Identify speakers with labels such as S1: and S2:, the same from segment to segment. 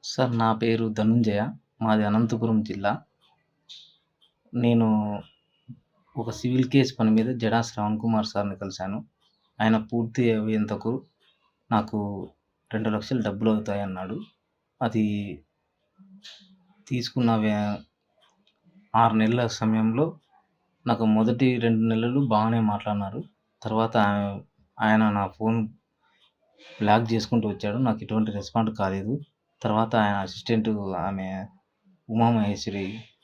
S1: Sir నా పేరు ధనుంజయ. మాది అనంతపురం జిల్లా. నేను ఒక సివిల్ కేస్ పని మీద జడా శ్రవణ్ కుమార్ సార్‌ని కలిసాను. ఆయన పూర్తి అయ్యేంతకు నాకు 2,00,000 డబ్బులవుతాయన్నాడు. అది తీసుకున్న 6 నెలల సమయంలో నాకు మొదటి 2 నెలలు బాగానే మాట్లాడినారు. తర్వాత ఆయన నా ఫోన్ బ్లాక్ చేసుకుంటూ వచ్చాడు. నాకు ఎటువంటి రెస్పాండ్ కాలేదు. తర్వాత ఆయన అసిస్టెంట్ ఆమె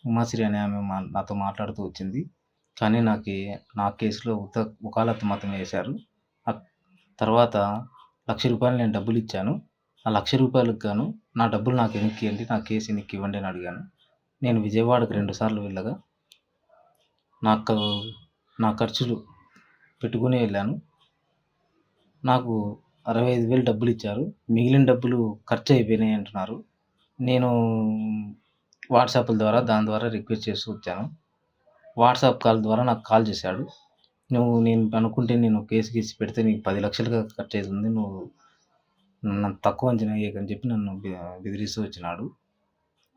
S1: ఉమాశ్రీ అనే ఆమె నాతో మాట్లాడుతూ వచ్చింది. కానీ నా కేసులో వకాలత్ మాత్రం వేశారు. తర్వాత రూ. 1,00,000 నేను డబ్బులిచ్చాను. ఆ రూ. 1,00,000కి గాను నా డబ్బులు నాకు వెనక్కియ్యండి. నా కేస్ వెనక్కివ్వండి అని అడిగాను. నేను విజయవాడకు 2 సార్లు వెళ్ళగా నాకు నా ఖర్చులు పెట్టుకుని వెళ్ళాను. నాకు 65,000 డబ్బులిచ్చారు. మిగిలిన డబ్బులు ఖర్చయిపోయినాయి అంటున్నారు. నేను వాట్సాప్‌ల ద్వారా దాని ద్వారా రిక్వెస్ట్ చేస్తూ వచ్చాను. వాట్సాప్ కాల్ ద్వారా నాకు కాల్ చేశాడు. నేను అనుకుంటే నేను కేస్ గీసి పెడితే నీకు 10,00,000 ఖర్చయితుంది. నువ్వు నన్ను తక్కువ అంచనా ఎయ్యకని చెప్పి నన్ను బెదిరిస్తూ వచ్చినాడు.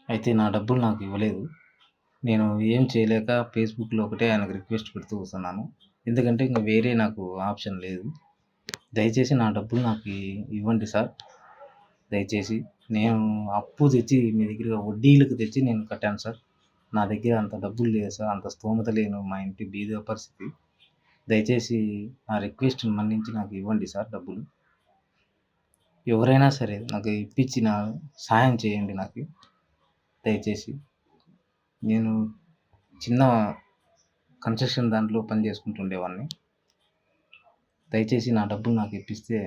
S1: అయితే నా డబ్బులు నాకు ఇవ్వలేదు. నేను ఏం చేయలేక ఫేస్‌బుక్‌లో ఒకటే ఆయనకు రిక్వెస్ట్ పెడుతూ వస్తున్నాను. ఎందుకంటే ఇంక వేరే నాకు ఆప్షన్ లేదు. దయచేసి నా డబ్బులు నాకు ఇవ్వండి సార్. దయచేసి నేను అప్పు తెచ్చి మీ దగ్గర వడ్డీలకు తెచ్చి నేను కట్టాను సార్. నా దగ్గర అంత డబ్బులు లేదు సార్. అంత స్తోమత లేను. మా ఇంటి బీద పరిస్థితి. దయచేసి నా రిక్వెస్ట్‌ని మన్నించి నాకు ఇవ్వండి సార్ డబ్బులు. ఎవరైనా సరే నాకు ఇప్పించి సహాయం చేయండి నాకు. దయచేసి. నేను చిన్న కన్స్ట్రక్షన్ దాంట్లో పని చేసుకుంటూ ఉండేవాడిని. దయచేసి నా డబ్బులు నాకు ఇప్పిస్తే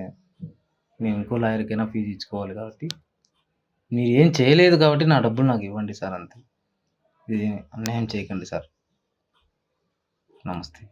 S1: నేను ఇంకో లాయర్‌కైనా ఫీజు ఇచ్చుకోవాలి కాబట్టి, మీరేం చేయలేదు కాబట్టి నా డబ్బులు నాకు ఇవ్వండి సార్ అంతే. ఇది అన్యాయం చేయకండి సార్. నమస్తే.